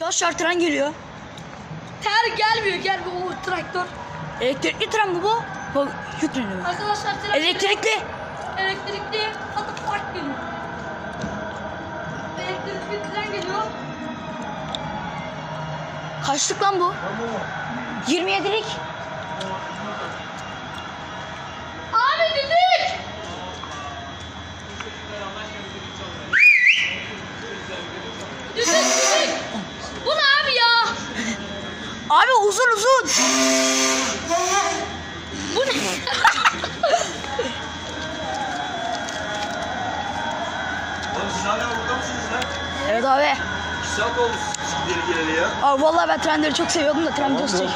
Arkadaşlar tren geliyor. Ter gelmiyor o traktör. Elektrikli tren mi bu? Bu yük treni mi? Arkadaşlar tren Elektrikli. Elektrikli hatta fark geliyor. Elektrikli tren geliyor. Kaçlık lan bu? 27'lik. Abi dedik. Dedik. Bu ne abi ya? Abi uzun. Bu ne? Oğlum siz hala burada mısınız lan? Evet abi. 2 saat olmuş geri geleli ya. Abi vallahi ben trenleri çok seviyordum da tren videosu çek.